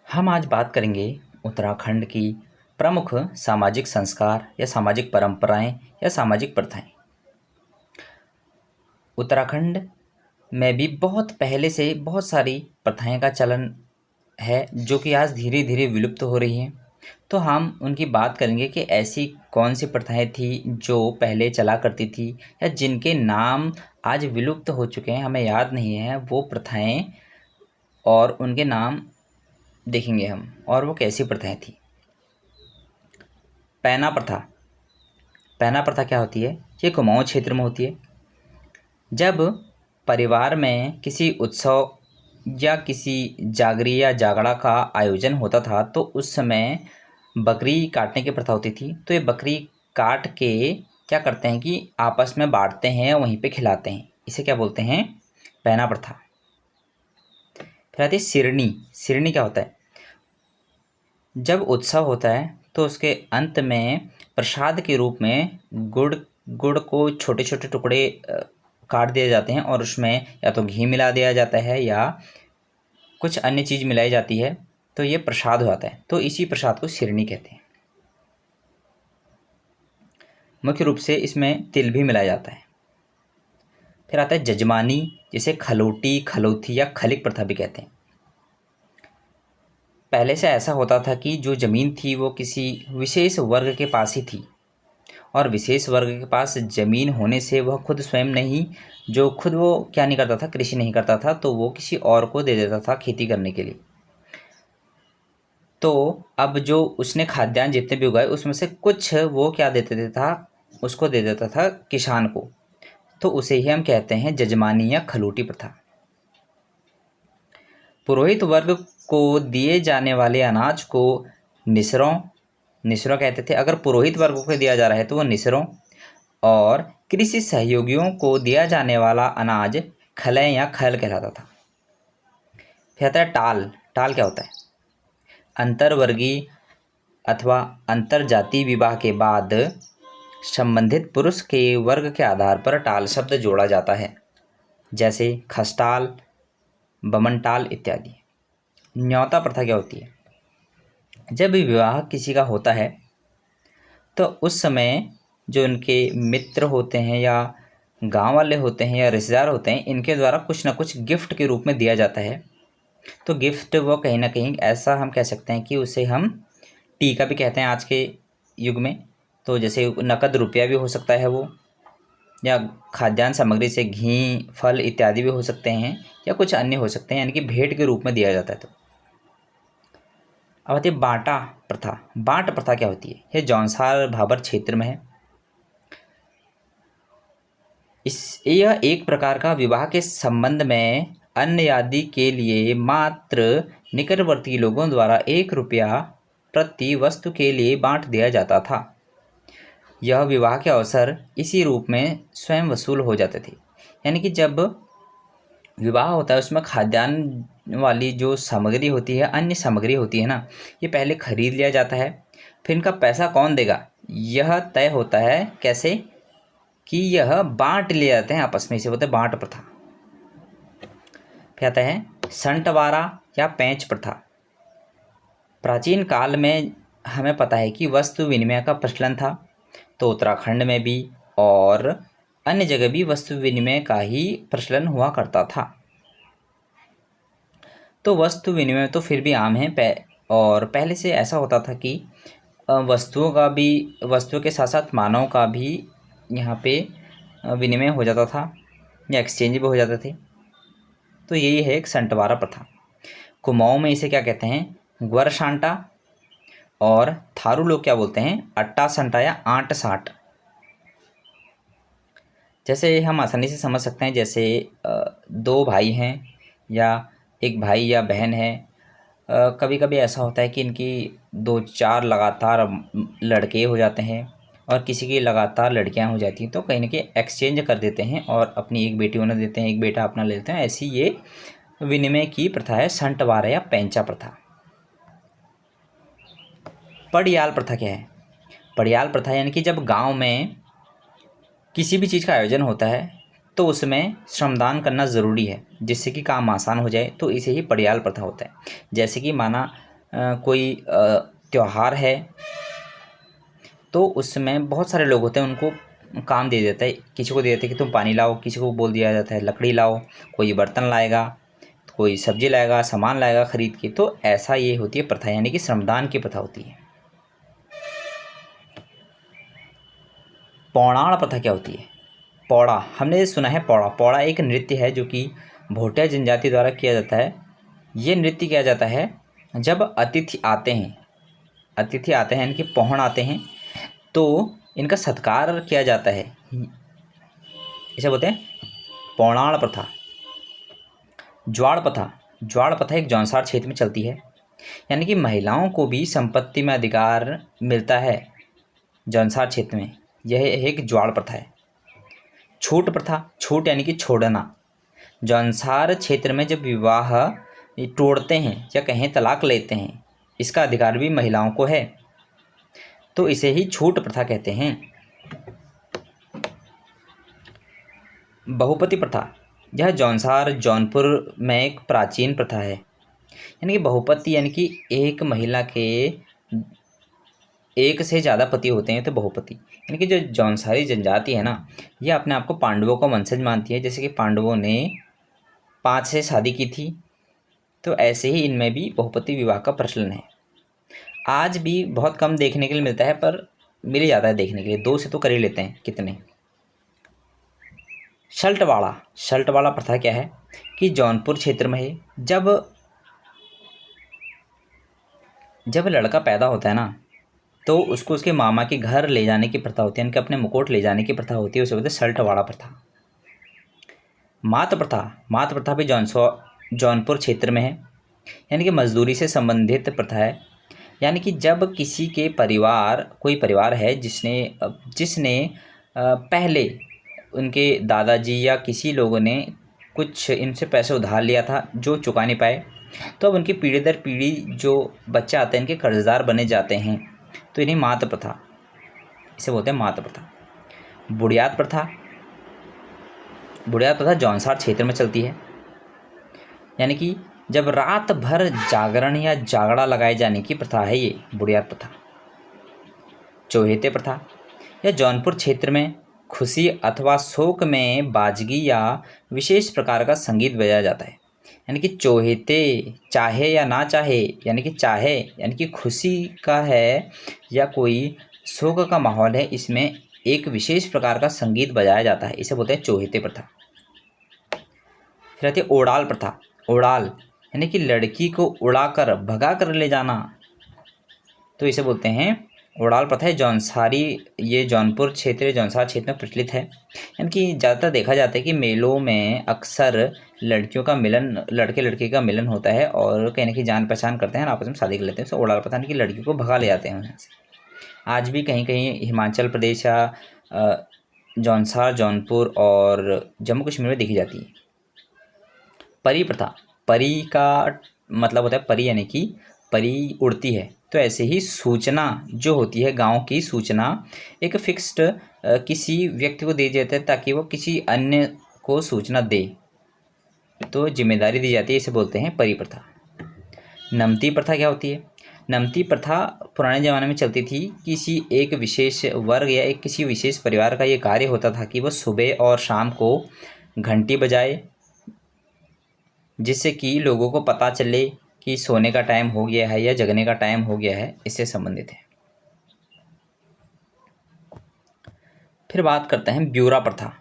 हम आज बात करेंगे उत्तराखंड की प्रमुख सामाजिक संस्कार या सामाजिक परंपराएं या सामाजिक प्रथाएं। उत्तराखंड में भी बहुत पहले से बहुत सारी प्रथाएं का चलन है जो कि आज धीरे धीरे विलुप्त हो रही हैं। तो हम उनकी बात करेंगे कि ऐसी कौन सी प्रथाएं थी जो पहले चला करती थी या जिनके नाम आज विलुप्त हो चुके हैं, हमें याद नहीं है वो प्रथाएं, और उनके नाम देखेंगे हम और वो कैसी प्रथाएं थी। पैना प्रथा। पैना प्रथा क्या होती है? ये कुमाऊं क्षेत्र में होती है। जब परिवार में किसी उत्सव या किसी जागरी या जागड़ा का आयोजन होता था तो उस समय बकरी काटने की प्रथा होती थी। तो ये बकरी काट के क्या करते हैं कि आपस में बांटते हैं, वहीं पे खिलाते हैं। इसे क्या बोलते हैं? पैना प्रथा। फिर आती है सिरनी। सिरनी क्या होता है? जब उत्सव होता है तो उसके अंत में प्रसाद के रूप में गुड़ गुड़ को छोटे छोटे टुकड़े काट दिए जाते हैं और उसमें या तो घी मिला दिया जाता है या कुछ अन्य चीज़ मिलाई जाती है, तो ये प्रसाद हो जाता है। तो इसी प्रसाद को सिरनी कहते हैं। मुख्य रूप से इसमें तिल भी मिलाया जाता है। फिर आता है जजमानी, जिसे खलोटी, खलोथी या खलिक प्रथा भी कहते हैं। पहले से ऐसा होता था कि जो ज़मीन थी वो किसी विशेष वर्ग के पास ही थी, और विशेष वर्ग के पास ज़मीन होने से वह खुद स्वयं नहीं, जो खुद वो क्या नहीं करता था, कृषि नहीं करता था, तो वो किसी और को दे देता था खेती करने के लिए। तो अब जो उसने खाद्यान्न जितने भी उगाए उसमें से कुछ वो क्या दे देता था, उसको दे देता था किसान को। तो उसे ही हम कहते हैं जजमानी या खलूटी प्रथा। पुरोहित वर्ग को दिए जाने वाले अनाज को निसरों निसरों कहते थे। अगर पुरोहित वर्ग को दिया जा रहा है तो वो निसरों, और कृषि सहयोगियों को दिया जाने वाला अनाज खलय या खल कहलाता था। फिर आता है टाल। टाल क्या होता है? अंतर्वर्गीय अथवा अंतरजातीय विवाह के बाद संबंधित पुरुष के वर्ग के आधार पर टाल शब्द जोड़ा जाता है, जैसे खसटाल, बमनटाल इत्यादि। न्योता प्रथा क्या होती है? जब भी विवाह किसी का होता है तो उस समय जो उनके मित्र होते हैं या गांव वाले होते हैं या रिश्तेदार होते हैं, इनके द्वारा कुछ ना कुछ गिफ्ट के रूप में दिया जाता है। तो गिफ्ट वो कहीं ना कहीं ऐसा हम कह सकते हैं कि उसे हम टीका भी कहते हैं आज के युग में। तो जैसे नकद रुपया भी हो सकता है वो, या खाद्यान्न सामग्री से घी, फल इत्यादि भी हो सकते हैं, या कुछ अन्य हो सकते हैं, यानी कि भेंट के रूप में दिया जाता है। तो अब आती है बांटा प्रथा। बांट प्रथा क्या होती है? यह जौनसार भाबर क्षेत्र में है। यह एक प्रकार का विवाह के संबंध में अन्न आदि के लिए मात्र निकटवर्ती लोगों द्वारा 1 रुपया प्रति वस्तु के लिए बांट दिया जाता था। यह विवाह के अवसर इसी रूप में स्वयं वसूल हो जाते थे। यानी कि जब विवाह होता है उसमें खाद्यान्न वाली जो सामग्री होती है, अन्य सामग्री होती है ना, ये पहले खरीद लिया जाता है। फिर इनका पैसा कौन देगा यह तय होता है। कैसे? कि यह बांट लिए जाते हैं आपस में, इसे बोलते हैं बांट प्रथा। फिर आता है संटवारा या पैंच प्रथा। प्राचीन काल में हमें पता है कि वस्तु विनिमय का प्रचलन था, तो उत्तराखंड में भी और अन्य जगह भी वस्तु विनिमय का ही प्रचलन हुआ करता था। तो वस्तु विनिमय तो फिर भी आम है। और पहले से ऐसा होता था कि वस्तुओं के साथ साथ मानव का भी यहाँ पे विनिमय हो जाता था या एक्सचेंज भी हो जाते थे। तो यही है एक संटवारा प्रथा। कुमाऊं में इसे क्या कहते हैं? ग्वर सांटा, और थारू लोग क्या बोलते हैं? अट्टा संटा या आंट साठ। जैसे हम आसानी से समझ सकते हैं, जैसे 2 भाई हैं या एक भाई या बहन है। कभी कभी ऐसा होता है कि इनकी 2-4 लगातार लड़के हो जाते हैं और किसी की लगातार लड़कियां हो जाती हैं, तो कहीं ना कहीं एक्सचेंज कर देते हैं और अपनी एक बेटी उन्हें देते हैं, एक बेटा अपना ले लेते हैं। ऐसी ये विनिमय की प्रथा है संटवारा या पैंचा प्रथा। पड़याल प्रथा क्या है? पड़याल प्रथा यानी कि जब गांव में किसी भी चीज़ का आयोजन होता है तो उसमें श्रमदान करना ज़रूरी है जिससे कि काम आसान हो जाए, तो इसे ही पड़याल प्रथा होता है। जैसे कि माना कोई त्यौहार है तो उसमें बहुत सारे लोग होते हैं, उनको काम दे देता है, किसी को दे देते हैं कि तुम पानी लाओ, किसी को बोल दिया जाता है लकड़ी लाओ, कोई बर्तन लाएगा, कोई सब्जी लाएगा, सामान लाएगा खरीद के। तो ऐसा ये होती है प्रथा, यानी कि श्रमदान की प्रथा होती है। पौड़ाण प्रथा क्या होती है? पौड़ा, हमने सुना है पौड़ा। पौड़ा एक नृत्य है जो कि भोटिया जनजाति द्वारा किया जाता है। ये नृत्य किया जाता है जब अतिथि आते हैं, अतिथि आते हैं यानी कि पौहण आते हैं, तो इनका सत्कार किया जाता है। इसे बोलते हैं पौड़ाण प्रथा। ज्वाड़ प्रथा, ज्वाड़ प्रथा एक जौनसार क्षेत्र में चलती है, यानी कि महिलाओं को भी संपत्ति में अधिकार मिलता है जौनसार क्षेत्र में। यह एक ज्वाड़ प्रथा है। छूट प्रथा, छूट यानी कि छोड़ना। जौनसार क्षेत्र में जब विवाह तोड़ते हैं या कहीं तलाक लेते हैं, इसका अधिकार भी महिलाओं को है, तो इसे ही छूट प्रथा कहते हैं। बहुपति प्रथा, यह जौनसार जौनपुर में एक प्राचीन प्रथा है। यानी कि बहुपति यानी कि एक महिला के एक से ज़्यादा पति होते हैं तो बहुपति। यानी कि जो जौनसारी जनजाति है ना, यह अपने आप को पांडवों का वंशज मानती है। जैसे कि पांडवों ने 5 से शादी की थी, तो ऐसे ही इनमें भी बहुपति विवाह का प्रचलन है। आज भी बहुत कम देखने के लिए मिलता है, पर मिल जाता है देखने के लिए, 2 से तो कर ही लेते हैं कितने। शल्टवाड़ा, शल्टवाड़ा प्रथा क्या है कि जौनपुर क्षेत्र में है। जब लड़का पैदा होता है ना, तो उसको उसके मामा के घर ले जाने की प्रथा होती है, यानी कि अपने मुकोट ले जाने की प्रथा होती है, उसे बोलते हैं शल्टवाड़ा प्रथा। मात प्रथा, मात प्रथा भी जौनपुर क्षेत्र में है, यानी कि मजदूरी से संबंधित प्रथा है। यानी कि जब किसी के परिवार, कोई परिवार है जिसने जिसने पहले उनके दादाजी या किसी लोगों ने कुछ इनसे पैसे उधार लिया था जो चुका नहीं पाए, तो अब उनकी पीढ़ी दर पीढ़ी जो बच्चे आते हैं इनके कर्जदार बने जाते हैं, तो इन्हें मात प्रथा, इसे बोलते हैं मात प्रथा। बुढ़ियात प्रथा, बुढ़ियात प्रथा जौनसार क्षेत्र में चलती है, यानी कि जब रात भर जागरण या जागड़ा लगाए जाने की प्रथा है ये बुढ़ियात प्रथा। चौहेते प्रथा, यह जौनपुर क्षेत्र में खुशी अथवा शोक में बाजगी या विशेष प्रकार का संगीत बजाया जाता है। यानी कि चौहेते, चाहे या ना चाहे, यानी कि चाहे यानी कि खुशी का है या कोई शोक का माहौल है, इसमें एक विशेष प्रकार का संगीत बजाया जाता है, इसे बोलते हैं चौहेते प्रथा। फिर आती है ओड़ाल प्रथा। ओड़ाल यानी कि लड़की को उड़ाकर भगा कर ले जाना, तो इसे बोलते हैं ओड़ाल प्रथा है। जौनसारी, ये जौनपुर क्षेत्र, जौनसार क्षेत्र में प्रचलित है। यानी कि ज़्यादातर देखा जाता है कि मेलों में अक्सर लड़कियों का मिलन, लड़के लड़की का मिलन होता है और कहीं ना कहीं जान पहचान करते हैं, आपस में शादी कर लेते हैं। तो ओड़ाल प्रथा यानी कि लड़कियों को भगा ले जाते हैं यहाँ से। आज भी कहीं कहीं हिमाचल प्रदेश या जौनसार, जौनपुर और जम्मू कश्मीर में देखी जाती है। परी प्रथा, परी का मतलब होता है परी यानी कि परी उड़ती है, तो ऐसे ही सूचना जो होती है, गांव की सूचना एक फिक्स्ड किसी व्यक्ति को दे देते हैं ताकि वो किसी अन्य को सूचना दे, तो जिम्मेदारी दी जाती है, इसे बोलते हैं परी प्रथा। नमती प्रथा क्या होती है? नमती प्रथा पुराने ज़माने में चलती थी। किसी एक विशेष वर्ग या एक किसी विशेष परिवार का ये कार्य होता था कि वह सुबह और शाम को घंटी बजाए, जिससे कि लोगों को पता चले कि सोने का टाइम हो गया है या जगने का टाइम हो गया है, इससे संबंधित है। फिर बात करते हैं ब्यूरा प्रथा।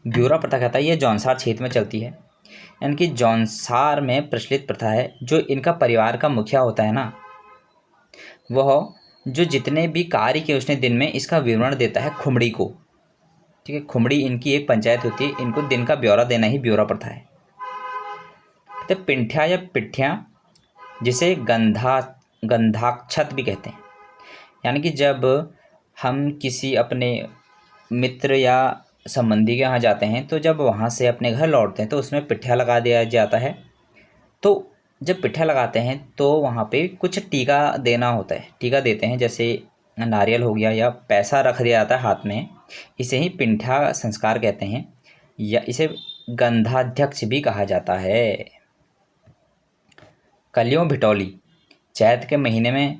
ब्यूरा प्रथा कहता है ये जौनसार क्षेत्र में चलती है, यानी कि जौनसार में प्रचलित प्रथा है। जो इनका परिवार का मुखिया होता है ना, वह जो जितने भी कार्य किए उसने दिन में, इसका विवरण देता है खुमड़ी को। ठीक है, खुमड़ी इनकी एक पंचायत होती है, इनको दिन का ब्यौरा देना ही ब्यूरा प्रथा है। तो पिंठिया या पिट्ठियाँ, जिसे गंधाक्षत भी कहते हैं, यानी कि जब हम किसी अपने मित्र या संबंधी के यहाँ जाते हैं, तो जब वहाँ से अपने घर लौटते हैं तो उसमें पिट्ठिया लगा दिया जाता है। तो जब पिट्ठिया लगाते हैं तो वहाँ पे कुछ टीका देना होता है, टीका देते हैं, जैसे नारियल हो गया या पैसा रख दिया जाता है हाथ में, इसे ही पिंठा संस्कार कहते हैं, या इसे गंधाध्यक्ष भी कहा जाता है। कलियों भिटौली, चैत के महीने में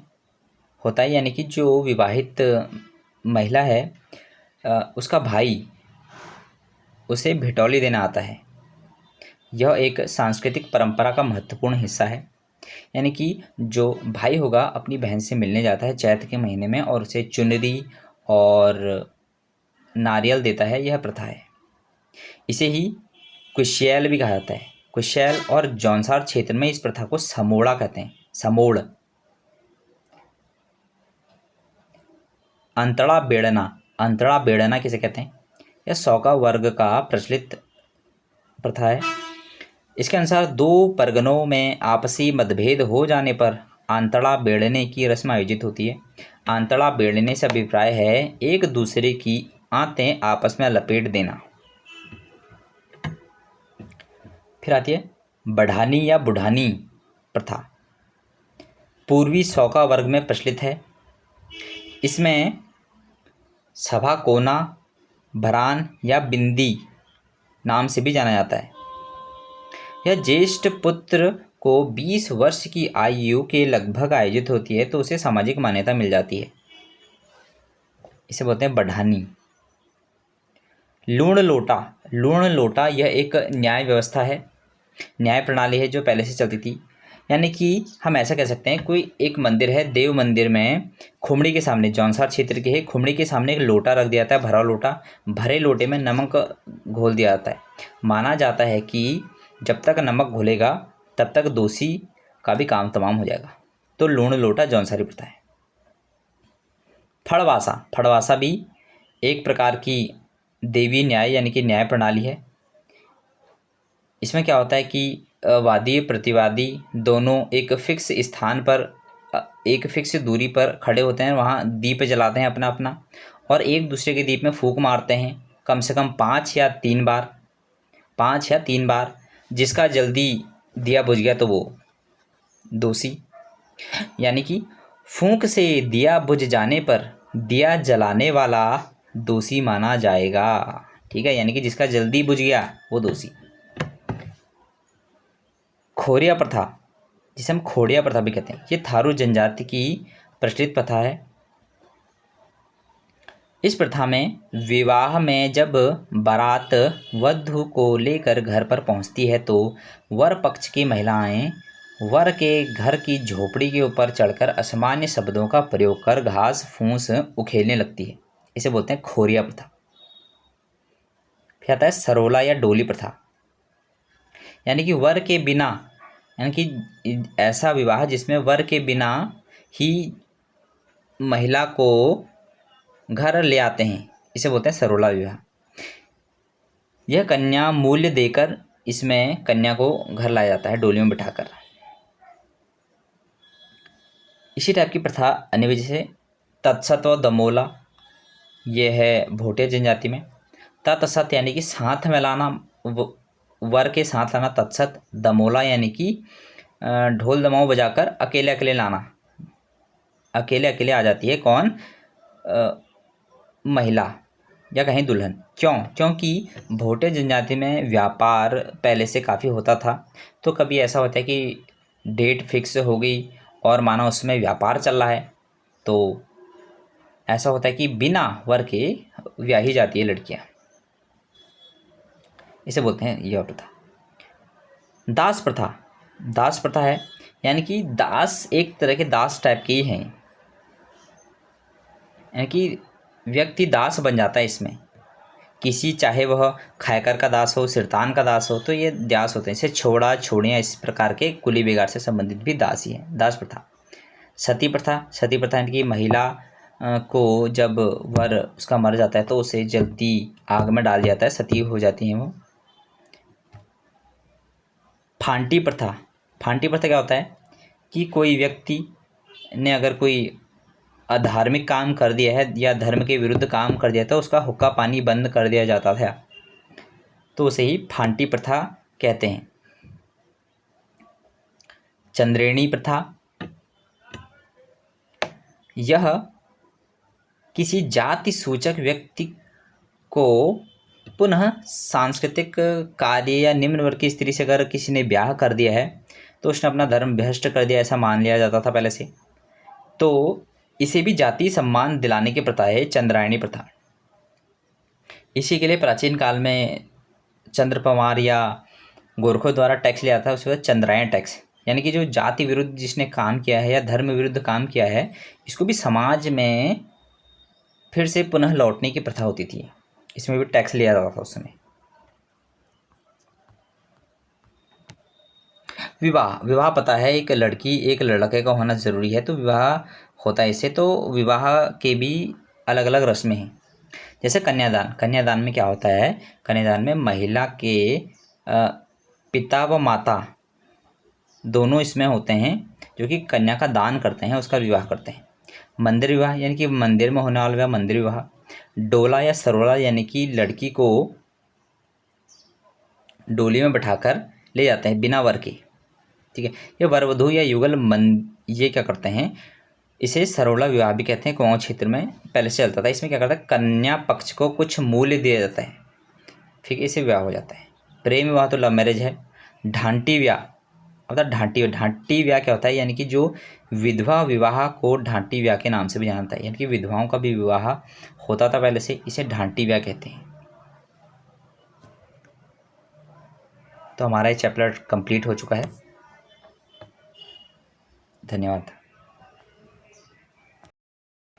होता है, यानी कि जो विवाहित महिला है उसका भाई उसे भिटौली देना आता है। यह एक सांस्कृतिक परंपरा का महत्वपूर्ण हिस्सा है। यानी कि जो भाई होगा अपनी बहन से मिलने जाता है चैत के महीने में और उसे चुनरी और नारियल देता है, यह प्रथा है। इसे ही कुशैल भी कहा जाता है। कुशैल और जौनसार क्षेत्र में इस प्रथा को समोड़ा कहते हैं। समोड़। अंतड़ा बेड़ना। अंतड़ा बेड़ना किसे कहते हैं? यह सौका वर्ग का प्रचलित प्रथा है। इसके अनुसार दो परगनों में आपसी मतभेद हो जाने पर आंतड़ा बेड़ने की रस्म आयोजित होती है। आंतड़ा बेड़ने से अभिप्राय है एक दूसरे की आंतें आपस में लपेट देना। फिर आती है बढ़ानी या बुढ़ानी प्रथा। पूर्वी सौका वर्ग में प्रचलित है। इसमें सभा कोना, भरान या बिंदी नाम से भी जाना जाता है। यह ज्येष्ठ पुत्र को 20 वर्ष की आयु के लगभग आयोजित होती है तो उसे सामाजिक मान्यता मिल जाती है। इसे बोलते हैं बढ़ानी। लूण लोटा। लूण लोटा यह एक न्याय व्यवस्था है, न्याय प्रणाली है जो पहले से चलती थी। यानी कि हम ऐसा कह सकते हैं, कोई एक मंदिर है, देव मंदिर में खुमड़ी के सामने, जौनसार क्षेत्र के है, खुमड़ी के सामने एक लोटा रख दिया जाता है, भरा लोटा। भरे लोटे में नमक घोल दिया जाता है। माना जाता है कि जब तक नमक घुलेगा तब तक दोषी का भी काम तमाम हो जाएगा। तो लूण लोटा जौनसारी प्रथा है। फड़वासा। फड़वासा भी एक प्रकार की देवी न्याय यानी कि न्याय प्रणाली है। इसमें क्या होता है कि वादी प्रतिवादी दोनों एक फिक्स स्थान पर, एक फिक्स दूरी पर खड़े होते हैं, वहाँ दीप जलाते हैं अपना अपना, और एक दूसरे के दीप में फूंक मारते हैं कम से कम 5 या 3 बार। 5 या 3 बार। जिसका जल्दी दिया बुझ गया तो वो दोषी। यानी कि फूंक से दिया बुझ जाने पर दिया जलाने वाला दोषी माना जाएगा। ठीक है, यानी कि जिसका जल्दी बुझ गया वो दोषी। खोरिया प्रथा, जिसे हम खोड़िया प्रथा भी कहते हैं, ये थारू जनजाति की प्रचलित प्रथा है। इस प्रथा में विवाह में जब बारात वधू को लेकर घर पर पहुंचती है तो वर पक्ष की महिलाएं वर के घर की झोपड़ी के ऊपर चढ़कर असामान्य शब्दों का प्रयोग कर घास फूस उखेलने लगती है। इसे बोलते हैं खोरिया प्रथा। फिर आता है सरोला या डोली प्रथा। यानी कि वर के बिना, यानी कि ऐसा विवाह जिसमें वर के बिना ही महिला को घर ले आते हैं, इसे बोलते हैं सरोला विवाह। यह कन्या मूल्य देकर इसमें कन्या को घर लाया जाता है डोली में बिठाकर। इसी टाइप की प्रथा अन्य जैसे तत्सत व दमोला, ये है भोटिया जनजाति में। तत्सत यानी कि साथ में लाना, वर के साथ लाना तत्सत। दमोला यानी कि ढोल दमाऊ बजाकर अकेले अकेले लाना। अकेले अकेले आ जाती है कौन? महिला या कहीं दुल्हन। क्यों? क्योंकि भोटे जनजाति में व्यापार पहले से काफ़ी होता था। तो कभी ऐसा होता है कि डेट फिक्स हो गई और मानो उसमें व्यापार चल रहा है, तो ऐसा होता है कि बिना वर के ब्याही जाती है लड़कियां। इसे बोलते हैं यह प्रथा। दास प्रथा। दास प्रथा है यानी कि दास एक तरह के दास टाइप के ही हैं, यानी कि व्यक्ति दास बन जाता है इसमें। किसी, चाहे वह खायकर का दास हो, सिरतान का दास हो, तो ये दास होते हैं। इसे छोड़ा छोड़ियाँ इस प्रकार के कुली बेगार से संबंधित भी दास ही हैं। दास प्रथा। सती प्रथा। सती प्रथा यानी कि महिला को जब वर उसका मर जाता है तो उसे जलती आग में डाल दिया जाता है, सती हो जाती हैं वो। फांटी प्रथा। फांटी प्रथा क्या होता है कि कोई व्यक्ति ने अगर कोई अधार्मिक काम कर दिया है या धर्म के विरुद्ध काम कर दिया तो उसका हुक्का पानी बंद कर दिया जाता था, तो उसे ही फांटी प्रथा कहते हैं। चंद्रेणी प्रथा। यह किसी जाति सूचक व्यक्ति को पुनः सांस्कृतिक कार्य या निम्न वर्ग की स्त्री से अगर किसी ने ब्याह कर दिया है तो उसने अपना धर्म भ्रष्ट कर दिया, ऐसा मान लिया जाता था पहले से। तो इसे भी जातीय सम्मान दिलाने की प्रथा है चंद्रायणी प्रथा। इसी के लिए प्राचीन काल में चंद्रपवार या गोरखों द्वारा टैक्स लिया था, उसके बाद चंद्रायण टैक्स, यानी कि जो जाति विरुद्ध जिसने काम किया है या धर्म विरुद्ध काम किया है, इसको भी समाज में फिर से पुनः लौटने की प्रथा होती थी, इसमें भी टैक्स लिया जाता था उस समय। विवाह, विवाह पता है एक लड़की एक लड़के का होना ज़रूरी है, तो विवाह होता है इससे। तो विवाह के भी अलग अलग रस्में हैं, जैसे कन्यादान। कन्यादान में क्या होता है, कन्यादान में महिला के पिता व माता दोनों इसमें होते हैं, जो कि कन्या का दान करते हैं, उसका विवाह करते हैं। मंदिर विवाह यानी कि मंदिर में होने वाला विवाह, मंदिर विवाह। डोला या सरोला यानी कि लड़की को डोली में बैठाकर ले जाते हैं बिना वर के, ठीक है। ये वर वधू या युगल ये क्या करते हैं, इसे सरोला विवाह भी कहते हैं, कुआं क्षेत्र में पहले से चलता था। इसमें क्या करता है, कन्या पक्ष को कुछ मूल्य दिया जाता है, ठीक है, इसे विवाह हो जाता है। प्रेम विवाह तो लव मैरिज है। ढांटी विवाह, मतलब ढांटी विवाह क्या होता है, यानी कि जो विधवा विवाह को ढांटी विवाह के नाम से भी जाना जाता है, यानी कि विधवाओं का भी विवाह होता था पहले से, इसे ढांटी विवाह कहते हैं। तो हमारा ये चैप्टर कंप्लीट हो चुका है। धन्यवाद।